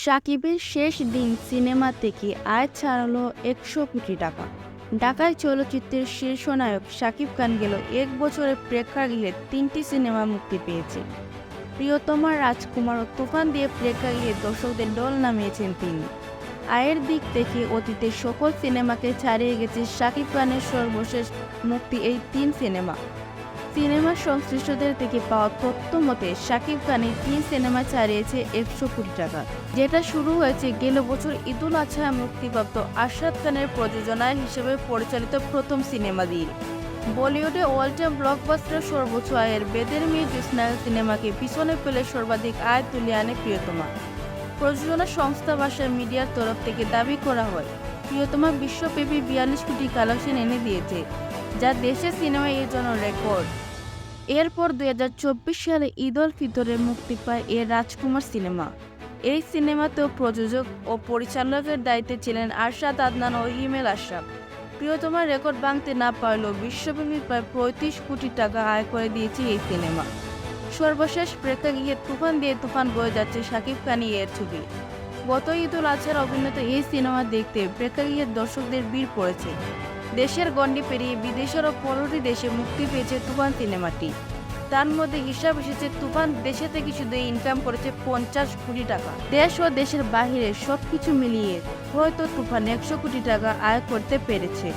সাকিবের শেষ দিন সিনেমা থেকে আয় ছাড়ালো ১০০ কোটি টাকা। ঢাকায় চলচ্চিত্রের শীর্ষ নায়ক শাকিব খান গেল এক বছরে প্রেক্ষাগৃহে ৩টি সিনেমা মুক্তি পেয়েছে। প্রিয়তমা, রাজকুমার ও তুফান দিয়ে প্রেক্ষাগৃহে দর্শকদের ঢল নামিয়েছেন তিনি। আয়ের দিক থেকে অতীতের সকল সিনেমাকে ছাড়িয়ে গেছে শাকিব খানের সর্বশেষ মুক্তি এই ৩ সিনেমা। সিনেমা সংশ্লিষ্টদের থেকে পাওয়া তথ্য মতে শাকিব খান এই ৩ সিনেমা ছাড়িয়েছে ১০০ কোটি টাকা, যেটা শুরু হয়েছে গেল বছর ঈদুল আজহায় মুক্তিপ্রাপ্ত আরশাদ খানের প্রযোজনায় হিসেবে পরিচালিত প্রথম সিনেমা দিয়ে। বলিউডে অল টাইম ব্লকবাস্টার সর্বোচ্চ আয়ের বেদের মেয়ে জ্যোৎস্না সিনেমাকে পিছনে ফেলে সর্বাধিক আয় তুলে আনে প্রিয়তমা। প্রযোজনা সংস্থা ভাষা মিডিয়ার তরফ থেকে দাবি করা হয়, প্রিয়তমা বিশ্বব্যাপী ৪২ কোটি কালেকশন এনে দিয়েছে, যা দেশের সিনেমায় এর জন্য রেকর্ড। এরপর ২০২৪ সালে ঈদ উল ফিতরে মুক্তি পায় রাজকুমার সিনেমা। এই সিনেমাতেও প্রযোজক ও পরিচালকের দায়িত্বে ছিলেন আরশাদ আদনান ও হিমেল আশরাফ। প্রিয়তমার রেকর্ড ভাঙতে না পারলেও বিশ্বব্যাপী প্রায় ৩৫ কোটি টাকা আয় করে দিয়েছে এই সিনেমা। সর্বশেষ প্রেক্ষাগৃহে তুফান দিয়ে তুফান বয়ে যাচ্ছে শাকিব খানি এর ছবি। গত ঈদ উল আজহার অভিনীত এই সিনেমা দেখতে প্রেক্ষাগৃহের দর্শকদের ভিড় পড়েছে। দেশের গণ্ডি পেরিয়ে বিদেশেরও ১৫টি দেশে মুক্তি পেয়েছে তুফান সিনেমাটি। তার মধ্যে হিসাব এসেছে তুফান দেশে থেকে শুধু ইনকাম করেছে ৫০ কোটি টাকা। দেশ ও দেশের বাহিরে সবকিছু মিলিয়ে হয়তো তুফান ১০০ কোটি টাকা আয় করতে পেরেছে।